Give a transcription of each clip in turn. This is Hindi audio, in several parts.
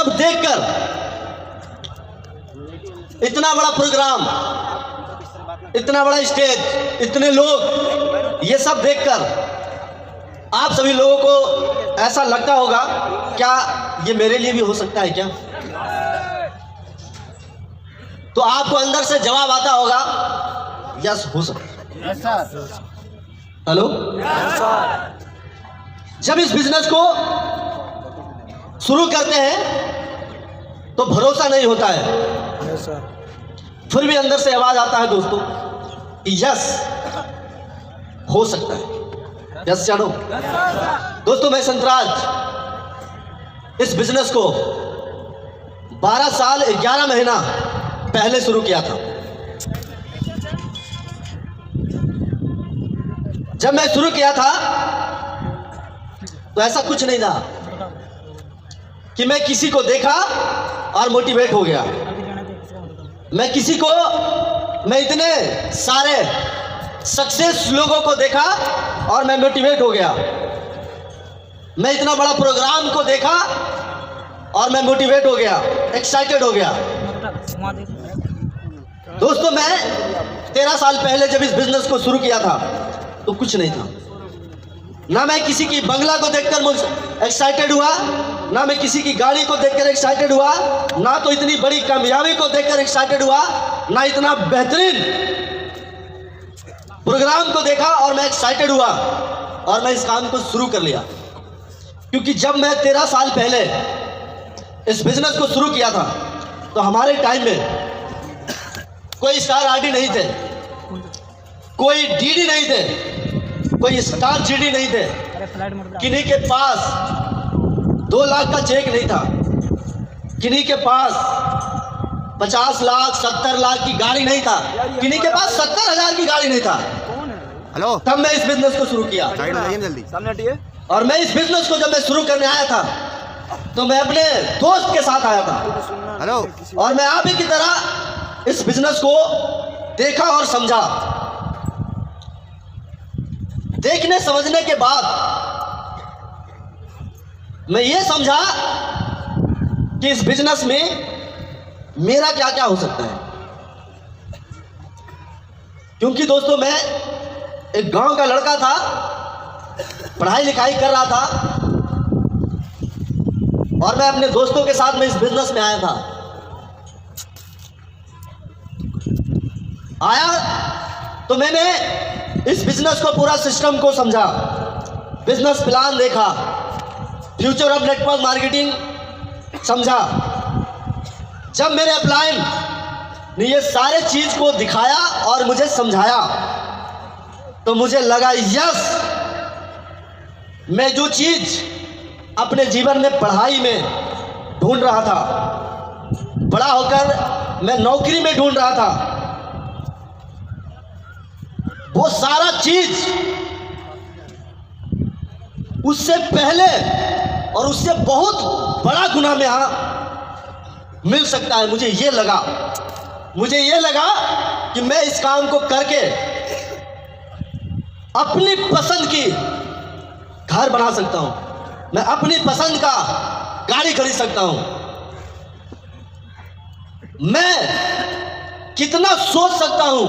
सब देखकर, इतना बड़ा प्रोग्राम, इतना बड़ा स्टेज, इतने लोग, ये सब देखकर आप सभी लोगों को ऐसा लगता होगा क्या ये मेरे लिए भी हो सकता है क्या? तो आपको अंदर से जवाब आता होगा यस हो सकता है। हेलो, जब इस बिजनेस को शुरू करते हैं तो भरोसा नहीं होता है, फिर भी अंदर से आवाज आता है दोस्तों यस हो सकता है। यस जानो दोस्तों, मैं संतराज इस बिजनेस को 12 साल 11 महीना पहले शुरू किया था। जब मैं शुरू किया था तो ऐसा कुछ नहीं था कि मैं किसी को देखा और मोटिवेट हो गया। मैं इतने सारे सक्सेस लोगों को देखा और मैं मोटिवेट हो गया। मैं इतना बड़ा प्रोग्राम को देखा और मैं मोटिवेट हो गया, एक्साइटेड हो गया। दोस्तों, मैं 13 साल पहले जब इस बिजनेस को शुरू किया था तो कुछ नहीं था। ना मैं किसी की बंगला को देखकर एक्साइटेड हुआ, ना मैं किसी की गाड़ी को देखकर एक्साइटेड हुआ, ना तो इतनी बड़ी कामयाबी को देखकर एक्साइटेड हुआ, ना इतना बेहतरीन प्रोग्राम को देखा और मैं एक्साइटेड हुआ और मैं इस काम को शुरू कर लिया। क्योंकि जब मैं 13 साल पहले इस बिजनेस को शुरू किया था तो हमारे टाइम में कोई स्टार आरडी नहीं थे, कोई डीडी नहीं थे, कोई स्टार जीडी नहीं थे, किन्हीं के पास 2 लाख का चेक नहीं था, किन्हीं के पास 50 लाख 70 लाख की गाड़ी नहीं था, किन्हीं के पास 70,000 की गाड़ी नहीं था। हेलो, तब मैं इस बिजनेस को शुरू किया। जल्दी सामने हटिए। और मैं इस बिजनेस को जब मैं शुरू करने आया था तो मैं अपने दोस्त के साथ आया था। हेलो, और मैं आप ही की तरह इस बिजनेस को देखा और समझा। देखने समझने के बाद मैं ये समझा कि इस बिजनेस में मेरा क्या क्या हो सकता है। क्योंकि दोस्तों, मैं एक गांव का लड़का था, पढ़ाई लिखाई कर रहा था और मैं अपने दोस्तों के साथ में इस बिजनेस में आया था। आया तो मैंने इस बिजनेस को, पूरा सिस्टम को समझा, बिजनेस प्लान देखा, फ्यूचर ऑफ नेटवर्क मार्केटिंग समझा। जब मेरे अपलाइन ने ये सारे चीज को दिखाया और मुझे समझाया तो मुझे लगा यस, मैं जो चीज अपने जीवन में पढ़ाई में ढूंढ रहा था, बड़ा होकर मैं नौकरी में ढूंढ रहा था, वो सारा चीज उससे पहले और उससे बहुत बड़ा गुना में यहां मिल सकता है। मुझे ये लगा कि मैं इस काम को करके अपनी पसंद की घर बना सकता हूं, मैं अपनी पसंद का गाड़ी खरीद सकता हूं, मैं कितना सोच सकता हूं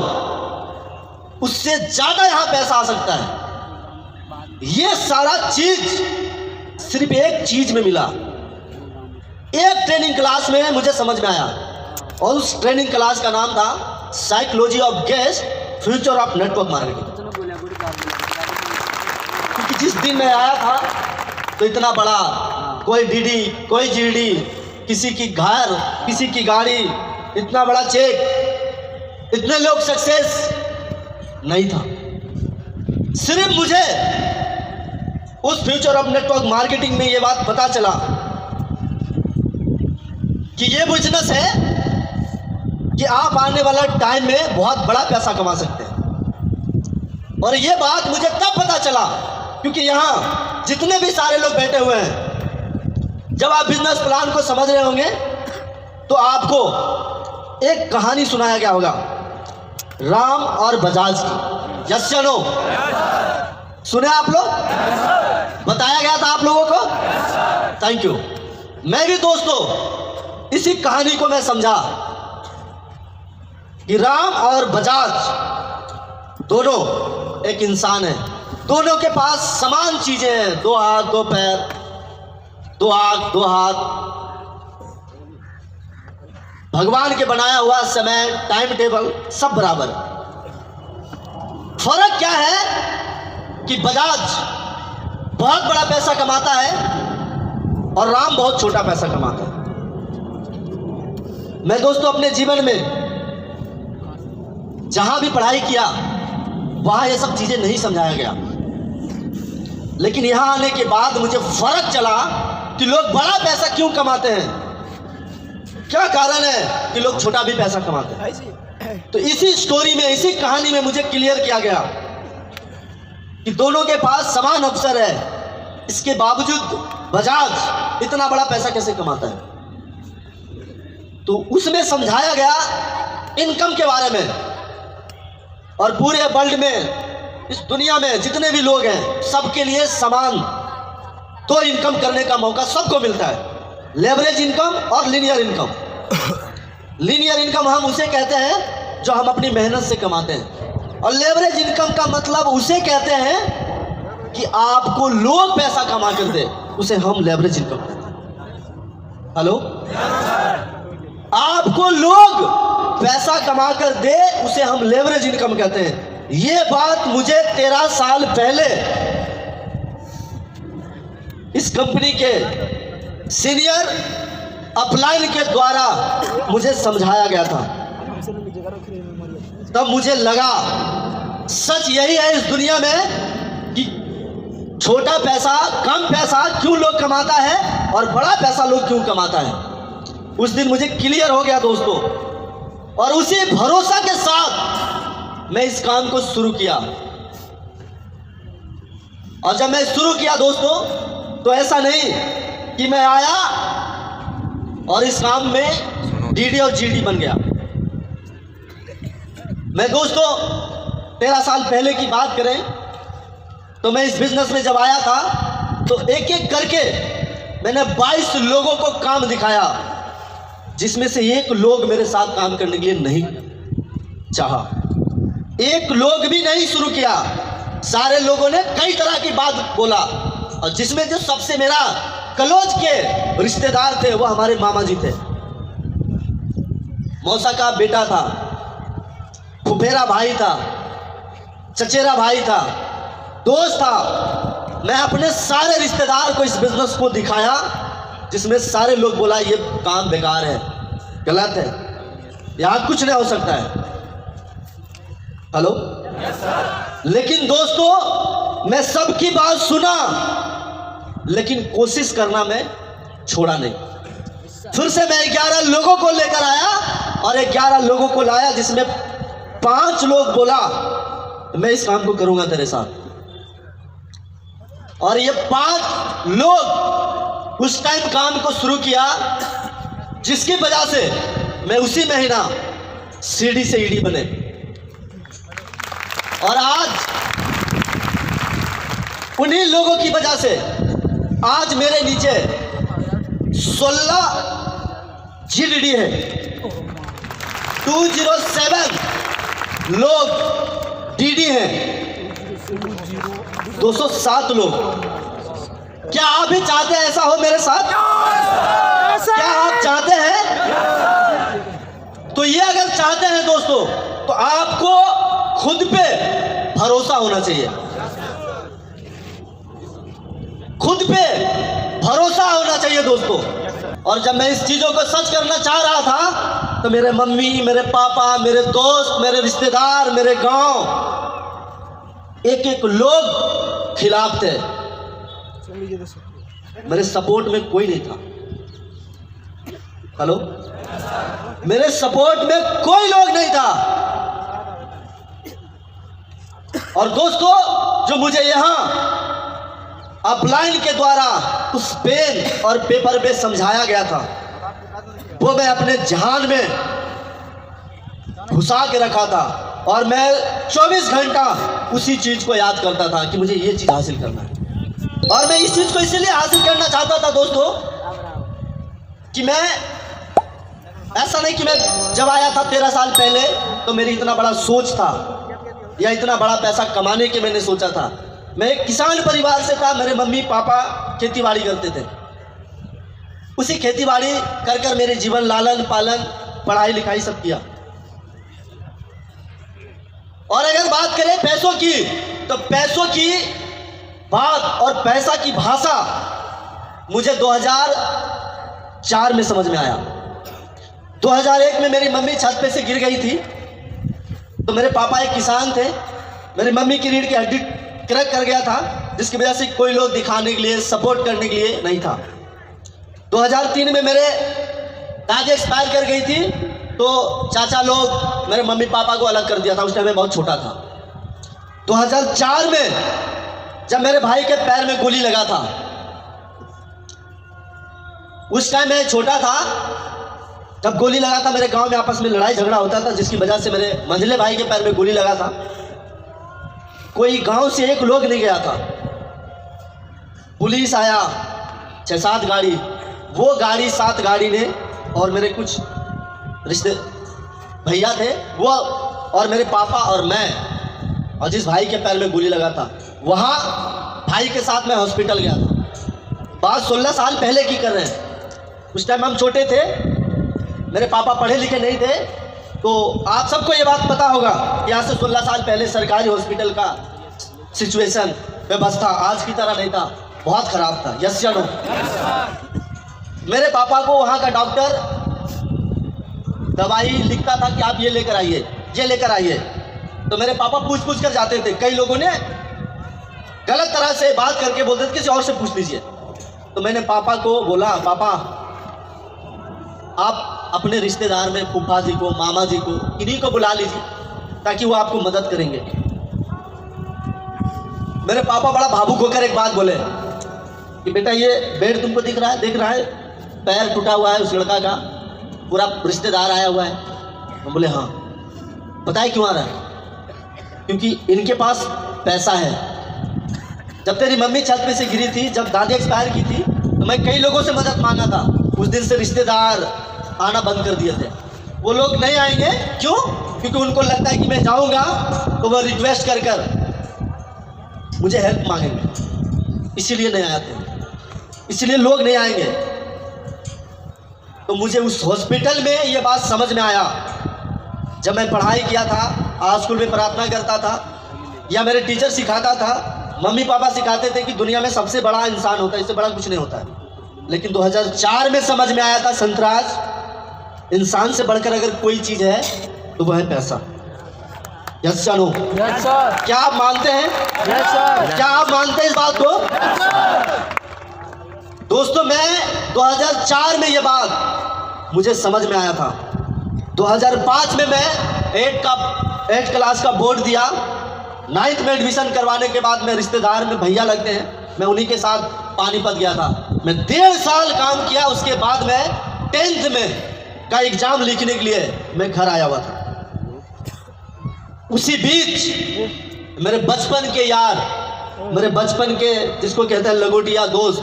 उससे ज्यादा यहां पैसा आ सकता है। ये सारा चीज सिर्फ एक चीज में मिला, एक ट्रेनिंग क्लास में मुझे समझ में आया और उस ट्रेनिंग क्लास का नाम था psychology of guest, future of network marketing. क्योंकि जिस दिन मैं आया था तो इतना बड़ा कोई डीडी, कोई जीडी, किसी की घर, किसी की गाड़ी, इतना बड़ा चेक, इतने लोग सक्सेस नहीं था। सिर्फ मुझे उस फ्यूचर ऑफ नेटवर्क मार्केटिंग में ये बात पता चला कि ये बिजनेस है कि आप आने वाला टाइम में बहुत बड़ा पैसा कमा सकते हैं। और ये बात मुझे तब पता चला क्योंकि यहाँ जितने भी सारे लोग बैठे हुए हैं, जब आप बिजनेस प्लान को समझ रहे होंगे तो आपको एक कहानी सुनाया गया होगा, राम और बजाज की। यस या नो? सुने आप लोग? बताया गया था आप लोगों को? Thank you. मैं भी दोस्तों इसी कहानी को मैं समझा कि राम और बजाज दोनों एक इंसान है, दोनों के पास समान चीजें हैं, 2 हाथ 2 पैर, 2 आंख 2 हाथ, भगवान के बनाया हुआ समय, टाइम टेबल सब बराबर। फर्क क्या है कि बजाज बहुत बड़ा पैसा कमाता है और राम बहुत छोटा पैसा कमाता है। मैं दोस्तों अपने जीवन में जहां भी पढ़ाई किया वहां ये सब चीजें नहीं समझाया गया, लेकिन यहां आने के बाद मुझे फर्क चला कि लोग बड़ा पैसा क्यों कमाते हैं, क्या कारण है कि लोग छोटा भी पैसा कमाते हैं। तो इसी स्टोरी में, इसी कहानी में मुझे क्लियर किया गया कि दोनों के पास समान अवसर है, इसके बावजूद बजाज इतना बड़ा पैसा कैसे कमाता है। तो उसमें समझाया गया इनकम के बारे में, और पूरे वर्ल्ड में, इस दुनिया में जितने भी लोग हैं सबके लिए समान 2 इनकम करने का मौका सबको मिलता है, लेवरेज इनकम और लीनियर इनकम। लीनियर इनकम हम उसे कहते हैं जो हम अपनी मेहनत से कमाते हैं, और लेवरेज इनकम का मतलब उसे कहते हैं कि आपको लोग पैसा कमा कर दे, उसे हम लेवरेज इनकम कहते हैं। हेलो, आपको लोग पैसा कमा कर दे उसे हम लेवरेज इनकम कहते हैं। ये बात मुझे 13 साल पहले इस कंपनी के सीनियर अपलाइन के द्वारा मुझे समझाया गया था। तब मुझे लगा सच यही है इस दुनिया में कि छोटा पैसा, कम पैसा क्यों लोग कमाता है और बड़ा पैसा लोग क्यों कमाता है। उस दिन मुझे क्लियर हो गया दोस्तों, और उसी भरोसा के साथ मैं इस काम को शुरू किया। और जब मैं शुरू किया दोस्तों, तो ऐसा नहीं कि मैं आया और इस काम में डीडी और जीडी बन गया। मैं दोस्तों 13 साल पहले की बात करें तो मैं इस बिजनेस में जब आया था तो एक एक करके मैंने 22 लोगों को काम दिखाया, जिसमें से एक लोग मेरे साथ काम करने के लिए नहीं चाहा, एक लोग भी नहीं शुरू किया। सारे लोगों ने कई तरह की बात बोला, और जिसमें जो सबसे मेरा क्लोज के रिश्तेदार थे वो हमारे मामा जी थे, मौसा का बेटा था, फुफेरा भाई था, चचेरा भाई था, दोस्त था। मैं अपने सारे रिश्तेदार को इस बिजनेस को दिखाया, जिसमें सारे लोग बोला ये काम बेकार है, गलत है, यहाँ कुछ नहीं हो सकता है। हेलो, लेकिन दोस्तों मैं सबकी बात सुना, लेकिन कोशिश करना मैं छोड़ा नहीं। फिर से मैं 11 लोगों को लेकर आया और 11 लोगों को लाया, जिसमें 5 लोग बोला मैं इस काम को करूंगा तेरे साथ। और ये 5 लोग उस टाइम काम को शुरू किया, जिसकी वजह से मैं उसी महीना सीडी से ईडी बने। और आज उन्हीं लोगों की वजह से आज मेरे नीचे 16 जीडीडी है, 207 लोग डीडी हैं, 207 लोग। क्या आप भी चाहते हैं ऐसा हो मेरे साथ? क्या आप चाहते हैं? तो ये अगर चाहते हैं दोस्तों, तो आपको खुद पे भरोसा होना चाहिए, खुद पे भरोसा होना चाहिए दोस्तों। और जब मैं इस चीजों को सच करना चाह रहा था, तो मेरे मम्मी, मेरे पापा, मेरे दोस्त, मेरे रिश्तेदार, मेरे गांव, एक एक लोग खिलाफ थे, मेरे सपोर्ट में कोई नहीं था। हेलो, मेरे सपोर्ट में कोई लोग नहीं था। और दोस्तों जो मुझे यहां अपलाइन के द्वारा उस पेन और पेपर पे समझाया गया था, वो मैं अपने जहान में घुसा के रखा था, और मैं 24 घंटा उसी चीज को याद करता था कि मुझे ये चीज हासिल करना है। और मैं इस चीज को इसीलिए हासिल करना चाहता था दोस्तों कि मैं ऐसा नहीं कि मैं जब आया था 13 साल पहले तो मेरी इतना बड़ा सोच था या इतना बड़ा पैसा कमाने के मैंने सोचा था। मैं एक किसान परिवार से था। मेरे मम्मी पापा खेतीबाड़ी करते थे। उसी खेतीबाड़ी कर कर मेरे जीवन लालन पालन पढ़ाई लिखाई सब किया। और अगर बात करें पैसों की तो पैसों की बात और पैसा की भाषा मुझे 2004 में समझ में आया। 2001 में मेरी मम्मी छत पे से गिर गई थी तो मेरे पापा एक किसान थे। मेरी मम्मी की रीढ़ की हड्डी क्रैक कर गया था जिसकी वजह से कोई लोग दिखाने के लिए सपोर्ट करने के लिए नहीं था। 2003 में मेरे दादी एक्सपायर कर गई थी तो चाचा लोग मेरे मम्मी पापा को अलग कर दिया था। उस टाइम मैं बहुत छोटा था। 2004 में जब मेरे भाई के पैर में गोली लगा था, उस टाइम मैं छोटा था। जब गोली लगा था मेरे गांव में आपस में लड़ाई झगड़ा होता था जिसकी वजह से मेरे मंझले भाई के पैर में गोली लगा था। कोई गांव से एक लोग नहीं गया था। पुलिस आया 6-7 गाड़ी, वो गाड़ी 7 गाड़ी ने और मेरे कुछ रिश्ते भैया थे वो और मेरे पापा और मैं और जिस भाई के पैर में गोली लगा था वहाँ भाई के साथ मैं हॉस्पिटल गया था। बात 16 साल पहले की कर रहे हैं। उस टाइम हम छोटे थे, मेरे पापा पढ़े लिखे नहीं थे। तो आप सबको ये बात पता होगा कि आज से 16 साल पहले सरकारी हॉस्पिटल का सिचुएशन व्यवस्था आज की तरह नहीं था, बहुत खराब था। यस या नो? मेरे पापा को वहाँ का डॉक्टर दवाई लिखता था कि आप ये लेकर आइए, ये लेकर आइए। तो मेरे पापा पूछ पूछ कर जाते थे। कई लोगों ने गलत तरह से बात करके बोलते थे किसी और से पूछ लीजिए। तो मैंने पापा को बोला, पापा आप अपने रिश्तेदार में फूफा जी को, मामा जी को, इन्हीं को बुला लीजिए ताकि वो आपको मदद करेंगे। मेरे पापा बड़ा भावुक होकर एक बात बोले कि बेटा ये बेड तुमको दिख रहा है, देख रहा है, पैर टूटा हुआ है उस लड़का का, पूरा रिश्तेदार आया हुआ है। हम बोले हाँ। बताए क्यों आ रहा है? क्योंकि इनके पास पैसा है। जब तेरी मम्मी छत पे से गिरी थी, जब दादी एक्सपायर की थी, तो मैं कई लोगों से मदद मांगा था। उस दिन से रिश्तेदार आना बंद कर दिए थे। वो लोग नहीं आएंगे। क्यों? क्योंकि उनको लगता है कि मैं जाऊंगा तो वो रिक्वेस्ट कर कर मुझे हेल्प मांगेंगे, इसीलिए नहीं आते, इसलिए लोग नहीं आएंगे। तो मुझे उस हॉस्पिटल में ये बात समझ में आया। जब मैं पढ़ाई किया था, आज स्कूल में प्रार्थना करता था या मेरे टीचर सिखाता था, मम्मी पापा सिखाते थे कि दुनिया में सबसे बड़ा इंसान होता है, इससे बड़ा कुछ नहीं होता है। लेकिन 2004 में समझ में आया था संतराज, इंसान से बढ़कर अगर कोई चीज़ है तो वह है पैसा। Yes sir, no? Yes sir. क्या आप मानते हैं? Yes sir. क्या आप मानते हैं इस बात को? दोस्तों, मैं 2004 में ये बात मुझे समझ में आया था। 2005 में मैं 8 क्लास का बोर्ड दिया। 9th में एडमिशन करवाने के बाद मेरे रिश्तेदार में भैया लगते हैं, मैं उन्हीं के साथ पानीपत गया था। मैं 1.5 साल काम किया। उसके बाद मैं 10th में का एग्जाम लिखने के लिए मैं घर आया हुआ था। उसी बीच मेरे बचपन के यार, मेरे बचपन के जिसको कहते हैं लगोटिया दोस्त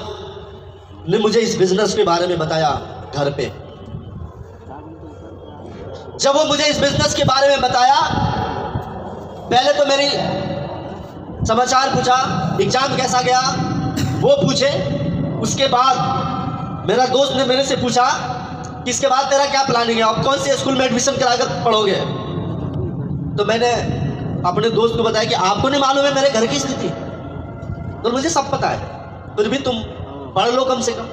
ने मुझे इस बिजनेस के बारे में बताया घर पे। जब वो मुझे इस बिजनेस के बारे में बताया, पहले तो मेरी समाचार पूछा, एग्जाम कैसा गया वो पूछे। उसके बाद मेरा दोस्त ने मेरे से पूछा कि इसके बाद तेरा क्या प्लानिंग है, आप कौन से स्कूल में एडमिशन कराकर पढ़ोगे। तो मैंने अपने दोस्त को बताया कि आपको नहीं मालूम है मेरे घर की स्थिति, तो मुझे सब पता है, फिर भी तुम पढ़ लो कम से कम।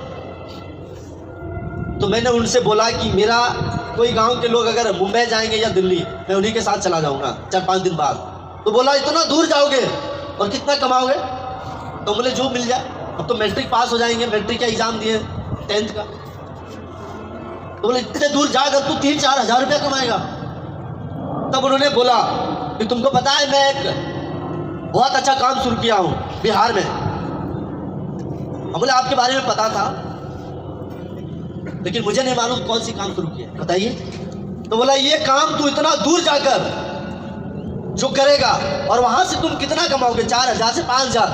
तो मैंने उनसे बोला कि मेरा कोई गांव के लोग अगर मुंबई जाएंगे या दिल्ली, मैं उन्हीं के साथ चला जाऊंगा 4-5 दिन बाद। तो बोला इतना दूर जाओगे और कितना कमाओगे? तो बोले जो मिल जाए। अब तो मैट्रिक पास हो जाएंगे, मैट्रिक का एग्जाम दिए 10th का। तो बोले इतने दूर जाकर तू 3-4 हज़ार रुपया कमाएगा। तब उन्होंने बोला कि तुमको पता है मैं एक बहुत अच्छा काम शुरू किया हूँ बिहार में। हम बोले आपके बारे में पता था, लेकिन मुझे नहीं मालूम कौन सी काम शुरू किया, बताइए। तो बोला ये काम तू इतना दूर जाकर जो करेगा और वहां से तुम कितना कमाओगे, 4,000 से 5,000।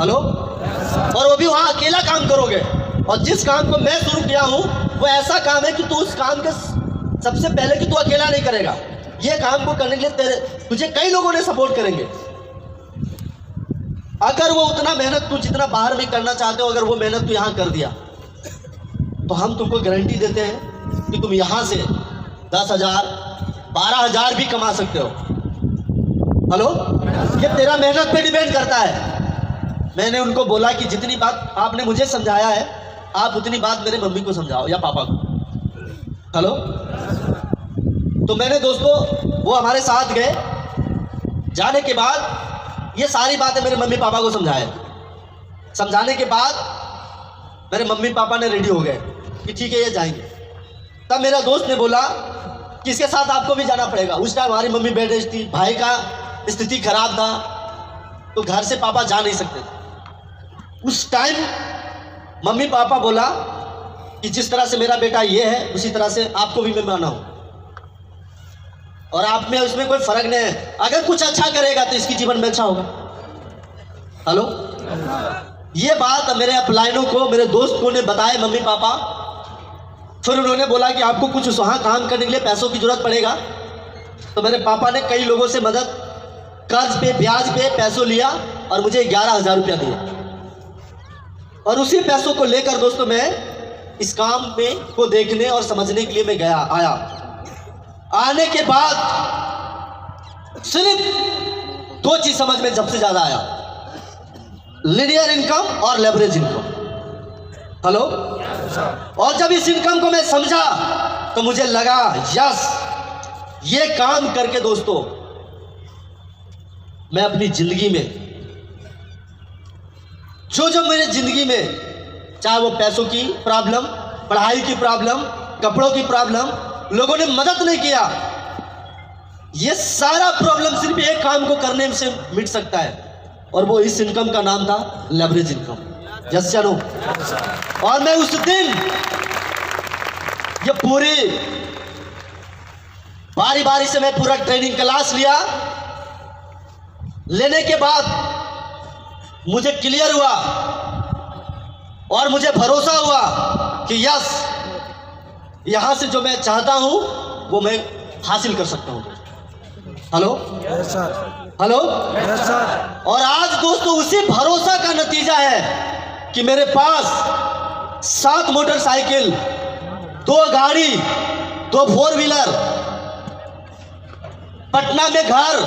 हेलो? और वो भी वहां अकेला काम करोगे और जिस काम को मैं शुरू किया हूँ वो ऐसा काम है कि तू उस काम के सबसे पहले कि तू अकेला नहीं करेगा। ये काम को करने के लिए तुझे कई लोगों ने सपोर्ट करेंगे। अगर वो उतना मेहनत तू जितना बाहर भी करना चाहते हो, अगर वो मेहनत तू यहाँ कर दिया तो हम तुमको गारंटी देते हैं कि तुम यहाँ से 10,000 12,000 भी कमा सकते हो। हेलो, ये तेरा मेहनत पे डिपेंड करता है। मैंने उनको बोला कि जितनी बात आपने मुझे समझाया है आप उतनी बात मेरे मम्मी को समझाओ या पापा को। हेलो, तो मैंने दोस्तों वो हमारे साथ गए। जाने के बाद ये सारी बातें मेरे मम्मी पापा को समझाए। समझाने के बाद मेरे मम्मी पापा ने रेडी हो गए कि ठीक है ये जाएंगे। तब मेरा दोस्त ने बोला कि इसके साथ आपको भी जाना पड़ेगा। उस टाइम हमारी मम्मी बेड रेस्ट थी, भाई का स्थिति खराब था, तो घर से पापा जा नहीं सकते थे। उस टाइम मम्मी पापा बोला कि जिस तरह से मेरा बेटा ये है उसी तरह से आपको भी मैं माना हूं और आप में उसमें कोई फर्क नहीं है। अगर कुछ अच्छा करेगा तो इसकी जीवन में अच्छा होगा। हेलो, ये बात मेरे अपलाइनों को, मेरे दोस्त को ने बताए मम्मी पापा। फिर उन्होंने बोला कि आपको कुछ वहाँ काम करने के लिए पैसों की जरूरत पड़ेगा। तो मेरे पापा ने कई लोगों से मदद, कर्ज पे ब्याज पे पैसों लिया और मुझे 11,000 रुपया दिया। और उसी पैसों को लेकर दोस्तों मैं इस काम में को देखने और समझने के लिए मैं आया। आने के बाद सिर्फ 2 चीज समझ में सबसे ज्यादा आया, लीनियर इनकम और लेवरेज इनकम। हेलो, और जब इस इनकम को मैं समझा तो मुझे लगा यस, ये काम करके दोस्तों मैं अपनी जिंदगी में जो मेरे जिंदगी में, चाहे वो पैसों की प्रॉब्लम, पढ़ाई की प्रॉब्लम, कपड़ों की प्रॉब्लम, लोगों ने मदद नहीं किया, ये सारा प्रॉब्लम सिर्फ एक काम को करने से मिट सकता है और वो इस इनकम का नाम था लेवरेज इनकम। यस या नो? और मैं उस दिन ये पूरी बारी बारी से मैं पूरा ट्रेनिंग क्लास लिया। लेने के बाद मुझे क्लियर हुआ और मुझे भरोसा हुआ कि यस, यहां से जो मैं चाहता हूं वो मैं हासिल कर सकता हूं। Hello, yes sir. Hello, yes sir. और आज दोस्तों उसी भरोसा का नतीजा है कि मेरे पास 7 मोटरसाइकिल, 2 गाड़ी, 2 4 व्हीलर, पटना में घर,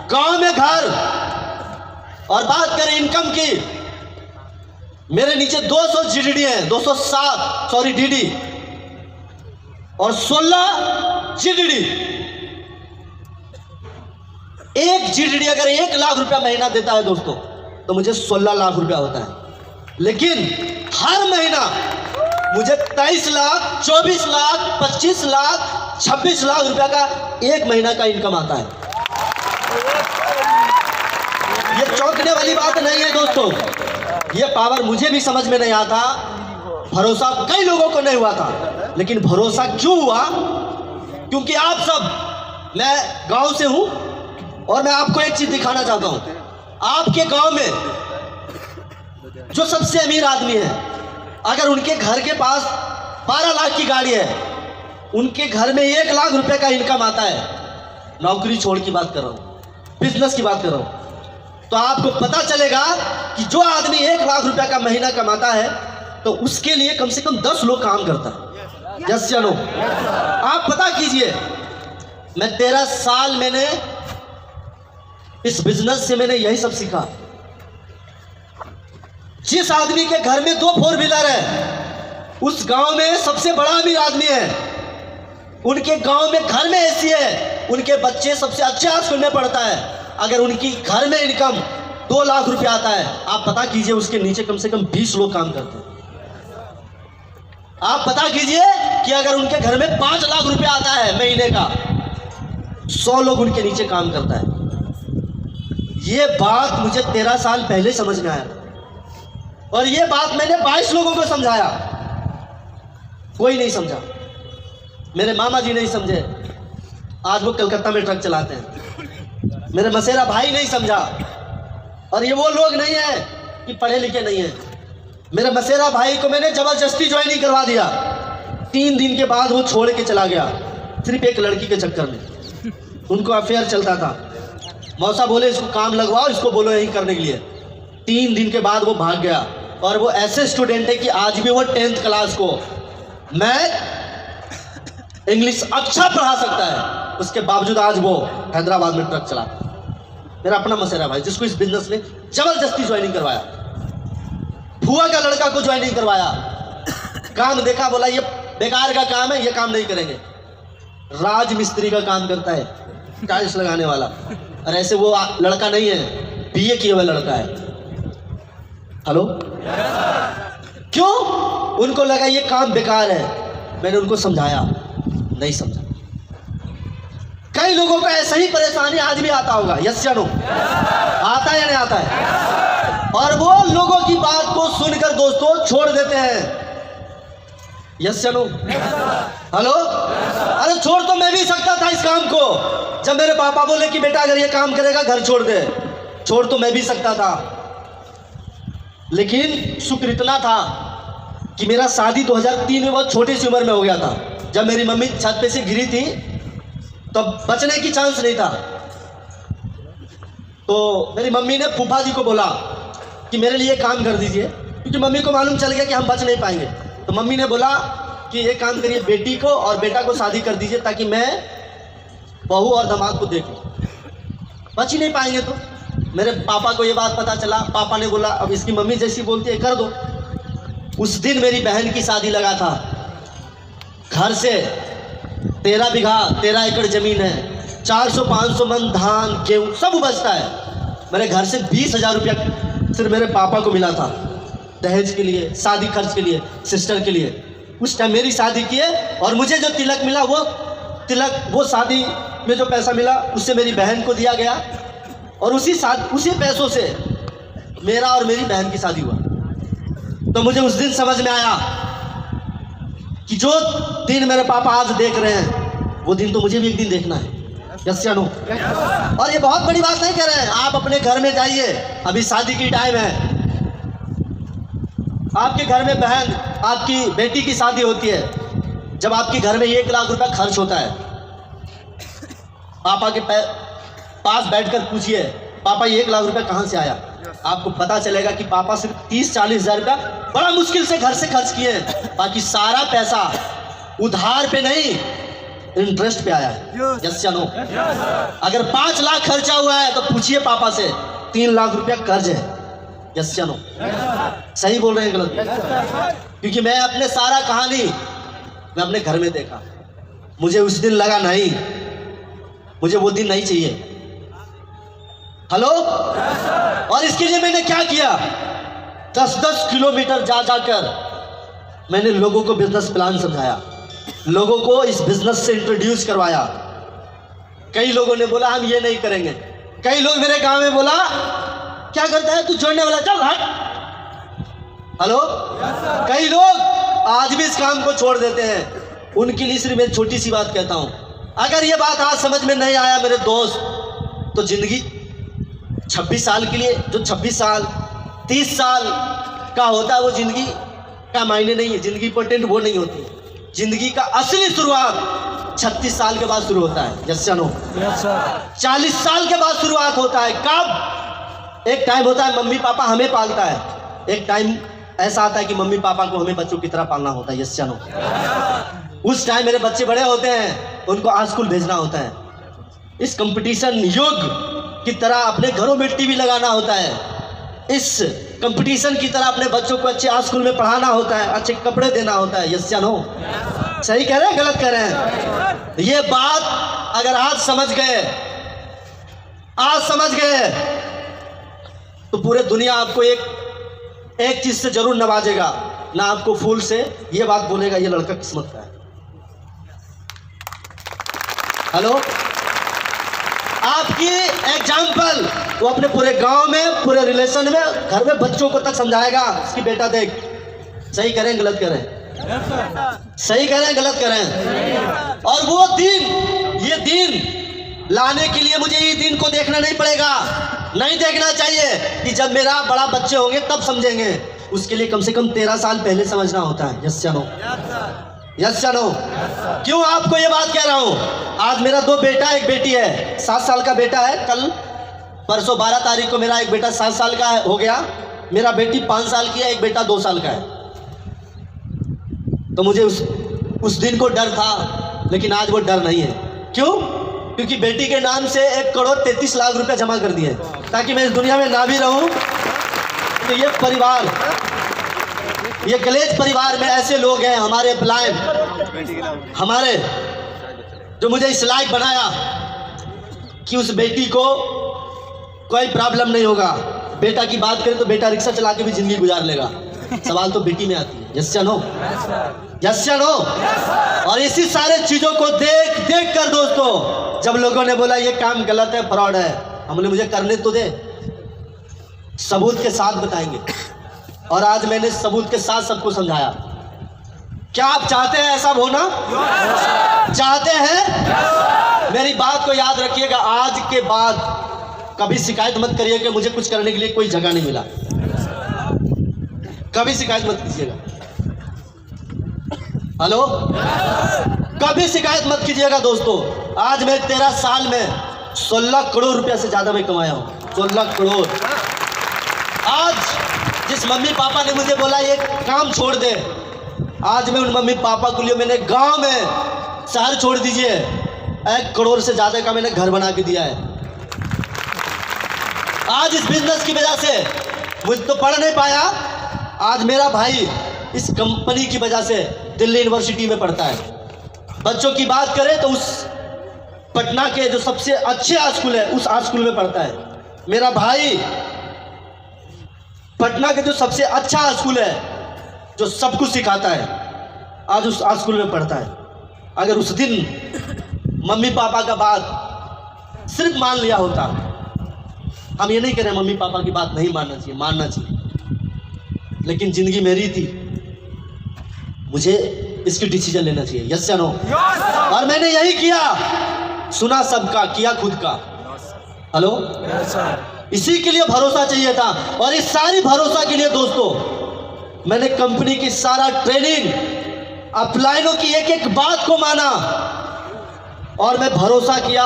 गांव में घर। और बात करें इनकम की, मेरे नीचे 200 जीडीडी है, 207 सॉरी डीडी और 16 जीडीडी। एक जीडीडी अगर 1 लाख रुपया महीना देता है दोस्तों तो मुझे 16 लाख रुपया होता है। लेकिन हर महीना मुझे 23 लाख, 24 लाख, 25 लाख, 26 लाख रुपया का एक महीना का इनकम आता है। ये चौंकने वाली बात नहीं है दोस्तों, ये पावर मुझे भी समझ में नहीं आता, भरोसा कई लोगों को नहीं हुआ था। लेकिन भरोसा क्यों हुआ? क्योंकि आप सब, मैं गांव से हूं और मैं आपको एक चीज दिखाना चाहता हूं। आपके गांव में जो सबसे अमीर आदमी है, अगर उनके घर के पास 12 लाख की गाड़ी है, उनके घर में 1 लाख रुपए का इनकम आता है, नौकरी छोड़ की बात कर रहा हूं, बिजनेस की बात कर रहा हूं, तो आपको पता चलेगा कि जो आदमी 1 लाख रुपया का महीना कमाता है तो उसके लिए कम से कम 10 लोग काम करता है। यस या नो? आप पता कीजिए, मैं 13 साल मैंने इस बिजनेस से मैंने यही सब सीखा। जिस आदमी के घर में 2 4 व्हीलर है, उस गांव में सबसे बड़ा अमीर आदमी है। उनके गांव में घर में एसी है, उनके बच्चे सबसे अच्छे स्कूल में पढ़ता है। अगर उनकी घर में इनकम 2 लाख रुपया आता है, आप पता कीजिए उसके नीचे कम से कम 20 लोग काम करते हैं। आप पता कीजिए कि अगर उनके घर में 5 लाख रुपया आता है महीने का, 100 लोग उनके नीचे काम करता है। ये बात मुझे 13 साल पहले समझ में आया और ये बात मैंने 22 लोगों को समझाया, कोई नहीं समझा। मेरे मामा जी नहीं समझे, आज वो कलकत्ता में ट्रक चलाते हैं। मेरे मसेरा भाई नहीं समझा। और ये वो लोग नहीं है कि पढ़े लिखे नहीं है, मेरे मसेरा भाई को मैंने जबरदस्ती ज्वाइनिंग करवा दिया। 3 दिन के बाद वो छोड़ के चला गया, सिर्फ एक लड़की के चक्कर में। उनको अफेयर चलता था। मौसा बोले इसको काम लगवाओ, इसको बोलो यही करने के लिए। 3 दिन के बाद वो भाग गया। और वो ऐसे स्टूडेंट है कि आज भी वो 10th क्लास को मैथ इंग्लिश अच्छा पढ़ा सकता है, उसके बावजूद आज वो हैदराबाद में ट्रक चलाता है। मेरा अपना मसेरा भाई, जिसको इस बिजनेस में जबरदस्ती ज्वाइनिंग करवाया, फुआ का लड़का को ज्वाइनिंग करवाया। काम देखा, बोला ये बेकार का काम है, ये काम नहीं करेंगे। राज मिस्त्री का काम करता है, टाइल्स लगाने वाला। और ऐसे वो लड़का नहीं है, बीए किए हुआ लड़का है। हेलो, क्यों? उनको लगा ये काम बेकार है। मैंने उनको समझाया, नहीं समझा। कई लोगों को ऐसा ही परेशानी आज भी आता होगा, यस या नो? आता है या नहीं आता है? और वो लोगों की बात को सुनकर दोस्तों छोड़ देते हैं, यस या नो? हेलो, अरे छोड़ तो मैं भी सकता था इस काम को। जब मेरे पापा बोले कि बेटा अगर ये काम करेगा घर छोड़ दे, छोड़ तो मैं भी सकता था। लेकिन शुक्र इतना था कि मेरा शादी 2003 में बहुत छोटी सी उम्र में हो गया था। जब मेरी मम्मी छत पे से गिरी थी तो बचने की चांस नहीं था। तो मेरी मम्मी ने फूफा जी को बोला कि मेरे लिए काम कर दीजिए, क्योंकि मम्मी को मालूम चल गया कि हम बच नहीं पाएंगे। तो मम्मी ने बोला कि एक काम करिए, बेटी को और बेटा को शादी कर दीजिए ताकि मैं बहू और दामाद को देखूं। बच ही नहीं पाएंगे। तो मेरे पापा को ये बात पता चला। पापा ने बोला अब इसकी मम्मी जैसी बोलती है कर दो। उस दिन मेरी बहन की शादी लगा था। घर से 13 बीघा 13 एकड़ जमीन है, 400-500 मन धान गेहूँ सब बचता है। मेरे घर से 20,000 रुपया सिर्फ मेरे पापा को मिला था दहेज के लिए, शादी खर्च के लिए, सिस्टर के लिए। उस टाइम मेरी शादी किए और मुझे जो तिलक मिला वो शादी में जो पैसा मिला उससे मेरी बहन को दिया गया। और उसी पैसों से मेरा और मेरी बहन की शादी हुआ। तो मुझे उस दिन समझ में आया कि जो दिन मेरे पापा आज देख रहे हैं वो दिन तो मुझे भी एक दिन देखना है, यस या नो? और ये बहुत बड़ी बात नहीं कर रहे हैं। आप अपने घर में जाइए, अभी शादी की टाइम है। आपके घर में बहन आपकी बेटी की शादी होती है, जब आपके घर में 1 लाख रुपया खर्च होता है, पापा के पास बैठकर पूछिए पापा ये 1 लाख रुपया कहाँ से आया? आपको पता चलेगा कि पापा सिर्फ 30-40 हज़ार रुपया बड़ा मुश्किल से घर से खर्च किए हैं। बाकी सारा पैसा उधार पे नहीं, इंटरेस्ट पे आया है, यस या नो? अगर 5 लाख खर्चा हुआ है तो पूछिए पापा से, 3 लाख रुपया कर्ज है, यस या नो? सही बोल रहे हैं गलत? क्योंकि मैं अपने सारा कहानी मैं अपने घर में देखा। मुझे उस दिन लगा नहीं, मुझे वो दिन नहीं चाहिए। हेलो, और इसके लिए मैंने क्या किया? 10-10 किलोमीटर जा जाकर मैंने लोगों को बिजनेस प्लान समझाया, लोगों को इस बिजनेस से इंट्रोड्यूस करवाया। कई लोगों ने बोला हम ये नहीं करेंगे। कई लोग मेरे गांव में बोला क्या करता है तू, जोड़ने वाला, चल हट। हेलो, कई लोग आज भी इस काम को छोड़ देते हैं। उनके लिए सिर्फ मैं छोटी सी बात कहता हूं, अगर ये बात आज समझ में नहीं आया मेरे दोस्त, तो जिंदगी 26 साल के लिए, जो 26 साल 30 साल का होता है वो जिंदगी का मायने नहीं है। जिंदगी इंपॉर्टेंट वो नहीं होती। जिंदगी का असली शुरुआत 36 साल के बाद शुरू होता है, यस या नो? 40 साल के बाद शुरुआत होता है। कब? एक टाइम होता है मम्मी पापा हमें पालता है, एक टाइम ऐसा आता है कि मम्मी पापा को हमें बच्चों की तरह पालना होता है, यस या नो? उस टाइम मेरे बच्चे बड़े होते हैं, उनको आज स्कूल भेजना होता है। इस कंपटीशन युग की तरह अपने घरों में टीवी लगाना होता है। इस कंपटीशन की तरह अपने बच्चों को अच्छे स्कूल में पढ़ाना होता है, अच्छे कपड़े देना होता है, यस या नो? सही कह रहे हैं गलत कह रहे हैं? ये बात अगर आज समझ गए तो पूरे दुनिया आपको एक चीज से जरूर नवाजेगा, ना आपको फूल से, ये बात बोलेगा ये लड़का किस्मत का है। हेलो, आपकी एग्जाम्पल वो अपने पूरे गांव में, पूरे रिलेशन में, घर में बच्चों को तक समझाएगा कि बेटा देख, सही करें गलत करें, सही करें गलत करें। और वो दिन, ये दिन लाने के लिए मुझे ये दिन को देखना नहीं पड़ेगा, नहीं देखना चाहिए कि जब मेरा बड़ा बच्चे होंगे तब समझेंगे। उसके लिए कम से कम 13 साल पहले समझना होता है। यस या नो? यस या नो? क्यों आपको ये बात कह रहा हूँ? आज मेरा 2 बेटा एक बेटी है। 7 साल का बेटा है, कल परसों 12 तारीख को मेरा एक बेटा 7 साल का हो गया, मेरा बेटी 5 साल की है, एक बेटा 2 साल का है। तो मुझे उस दिन को डर था, लेकिन आज वो डर नहीं है। क्यों? क्योंकि बेटी के नाम से 1,33,00,000 रुपया जमा कर दिए ताकि मैं इस दुनिया में ना भी रहूं। तो ये परिवार, ये कलेज परिवार में ऐसे लोग हैं, हमारे प्लान, हमारे जो मुझे इस लायक बनाया कि उस बेटी को कोई प्रॉब्लम नहीं होगा। बेटा की बात करें तो बेटा रिक्शा चला के भी जिंदगी गुजार लेगा। सवाल तो बेटी में आती है। यस या नो? यस या नो? और इसी सारे चीजों को देख देख कर दोस्तों, जब लोगों ने बोला ये काम गलत है, फ्रॉड है, हमने मुझे करने तो दे, सबूत के साथ बताएंगे। और आज मैंने सबूत के साथ सबको समझाया। क्या आप चाहते हैं ऐसा होना? चाहते हैं? मेरी बात को याद रखिएगा, आज के बाद कभी शिकायत मत करिए कि मुझे कुछ करने के लिए कोई जगह नहीं मिला। कभी शिकायत मत कीजिएगा। हेलो? कभी शिकायत मत कीजिएगा दोस्तों। आज मैं 13 साल में 16 करोड़ रुपया से ज्यादा मैं कमाया हूं। 16 करोड़। आज जिस मम्मी पापा ने मुझे बोला ये काम छोड़ दे, आज मैं उन मम्मी पापा के लिए मैंने गांव में, शहर छोड़ दीजिए, 1 करोड़ से ज्यादा का मैंने घर बना के दिया है। आज इस बिजनेस की वजह से मुझे तो पढ़ नहीं पाया, आज मेरा भाई इस कंपनी की वजह से दिल्ली यूनिवर्सिटी में पढ़ता है। बच्चों की बात करें तो उस पटना के जो सबसे अच्छे स्कूल है उस स्कूल में पढ़ता है। मेरा भाई पटना के जो सबसे अच्छा स्कूल है जो सब कुछ सिखाता है, आज उस स्कूल में पढ़ता है। अगर उस दिन मम्मी पापा का बात सिर्फ मान लिया होता, हम ये नहीं कह रहे मम्मी पापा की बात नहीं मानना चाहिए, मानना चाहिए, लेकिन जिंदगी मेरी थी, मुझे इसकी डिसीजन लेना चाहिए। यस या नो? और मैंने यही किया, सुना सबका, किया खुद का। हेलो? इसी के लिए भरोसा चाहिए था। और इस सारी भरोसा के लिए दोस्तों मैंने कंपनी की सारा ट्रेनिंग, अपलाइनों की एक एक बात को माना और मैं भरोसा किया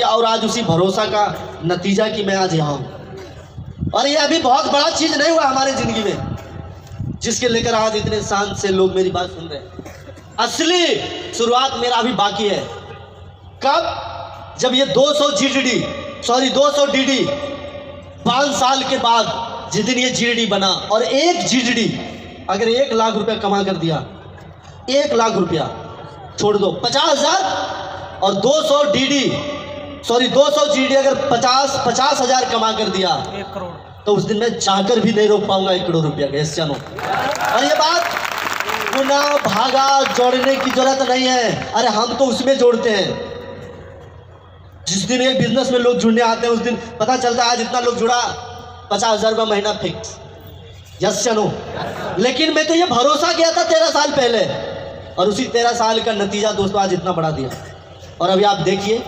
और आज उसी भरोसा का नतीजा कि मैं आज यहाँ हूँ। और ये अभी बहुत बड़ा चीज नहीं हुआ हमारे जिंदगी में जिसके लेकर आज इतने शान से लोग मेरी बात सुन रहे हैं। असली शुरुआत मेरा अभी बाकी है। कब? जब ये 200 डीडी 5 साल के बाद जिस दिन ये जीडी बना, और एक जीडी अगर 1 लाख रुपया कमा कर दिया, 1 लाख रुपया छोड़ दो, 50,000 और 200 जीडी अगर 50,000 कमा कर दिया, 1 करोड़, तो उस दिन मैं चाहकर भी नहीं रोक पाऊंगा 1 करोड़ रुपया का। यस या नो? और ये बात गुना भागा जोड़ने की जरूरत नहीं है। अरे हम तो उसमें जोड़ते हैं। जिस दिन एक बिजनेस में लोग जुड़ने आते हैं उस दिन पता चलता है आज इतना लोग जुड़ा, 50,000 रुपया महीना फिक्स। यस या नो? लेकिन मैं तो ये भरोसा किया था 13 साल पहले, और उसी 13 साल का नतीजा दोस्तों आज इतना बढ़ा दिया। और अभी आप देखिए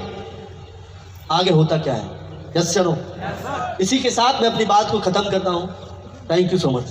आगे होता क्या है। यस या नो? इसी के साथ मैं अपनी बात को खत्म करता हूँ। Thank you so much.